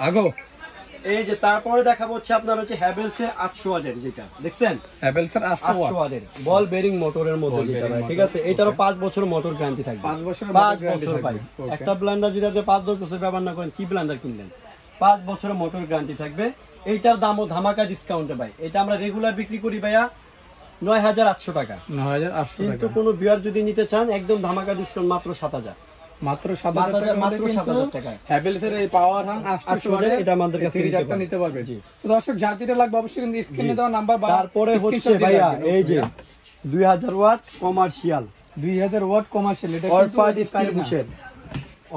আগো এই যে তারপরে দেখাবো হচ্ছে আপনার হচ্ছে হ্যাভেলস এর 800 ওয়াটের, যেটা দেখছেন হ্যাভেলস এর 800 ওয়াটের বল বেরিং মোটরের মধ্যে যেটা ভাই, ঠিক আছে। এটারও 5 বছর মোটর গ্যারান্টি থাকবে, 5 বছরের 5 বছর ভাই। একটা ব্লেন্ডার যদি আপনি 5-10 বছর ব্যবহার না করেন, কি ব্লেন্ডার কিনলেন? 5 বছরের মোটর গ্যারান্টি থাকবে। এইটার দামও ধামাকা ডিসকাউন্টে ভাই। এটা আমরা রেগুলার বিক্রি করি ভাইয়া 9800 টাকা, 9800 টাকা। কিন্তু কোনো ভিউয়ার যদি নিতে চান একদম ধামাকা ডিসকাউন্ট মাত্র 7000, মাত্র 7000 টাকা, মাত্র 7000 টাকা। হ্যাভেলস এর এই পাওয়ার হাং 800 ওয়াটের এটা আমাদের কাছে নিতে পারবে। জি তো দর্শক, যার যেটা লাগবে অবশ্যই কিন্তু স্ক্রিনে দেওয়া নাম্বার বা তারপরে হচ্ছে ভাইয়া এই যে 2000 ওয়াট কমার্শিয়াল, 2000 ওয়াট কমার্শিয়াল, এটা অরপাড স্টিল বুশের,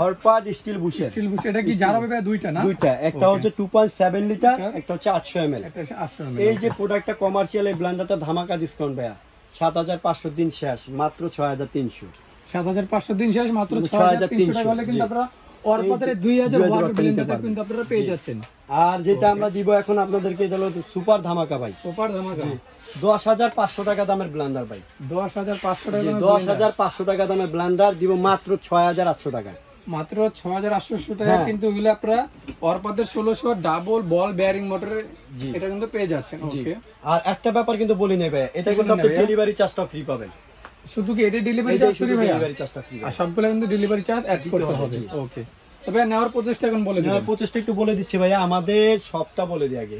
অরপাড স্টিল বুশের, স্টিল বুশ। এটা কি যার হবে ভাই? দুইটা না? দুইটা, একটা হচ্ছে 2.7 লিটার, একটা হচ্ছে 800 ml। এটা 800 ml। এই যে প্রোডাক্টটা কমার্শিয়াল, এই ব্লেন্ডারটা ধামাকা ডিসকাউন্ট ভাইয়া 7500 দিন শেষ, মাত্র 6300, 7500 দিন শেষ, মাত্র 6300 টাকা হলে কিন্তু আপনারা অরপাদের 2000 ওয়াট ব্লেন্ডারটা কিন্তু আপনারা পেয়ে যাচ্ছেন। আর যেটা আমরা দিব এখন আপনাদেরকে, এটা হলো সুপার ধামাকা ভাই, সুপার ধামাকা 10500 টাকা দামের ব্লেন্ডার ভাই, 10500 টাকা, 10500 টাকা দামের ব্লেন্ডার দিব মাত্র 6800 টাকা, মাত্র 6800 টাকা। কিন্তু এগুলো আপনারা অরপাদের 1600 ডাবল বল বেয়ারিং মোটরের এটা কিন্তু পেয়ে যাচ্ছেন। ওকে, আর একটা ব্যাপার কিন্তু বলি নেবে, এটা কিন্তু আপনি ডেলিভারি চার্জটা ফ্রি পাবেন। শুধু কি এটা ডেলিভারি চার্জ ফ্রি ভাই? ডেলিভারি চার্জটা ফ্রি, আর সবগুলো কিন্তু ডেলিভারি চার্জ অ্যাড করতে হবে। ওকে, তবে নেওয়ার প্রচেষ্টা এখন বলে দিন। নেওয়ার প্রচেষ্টা একটু বলে দিচ্ছি ভাইয়া, আমাদের সবটা বলে দিই আগে।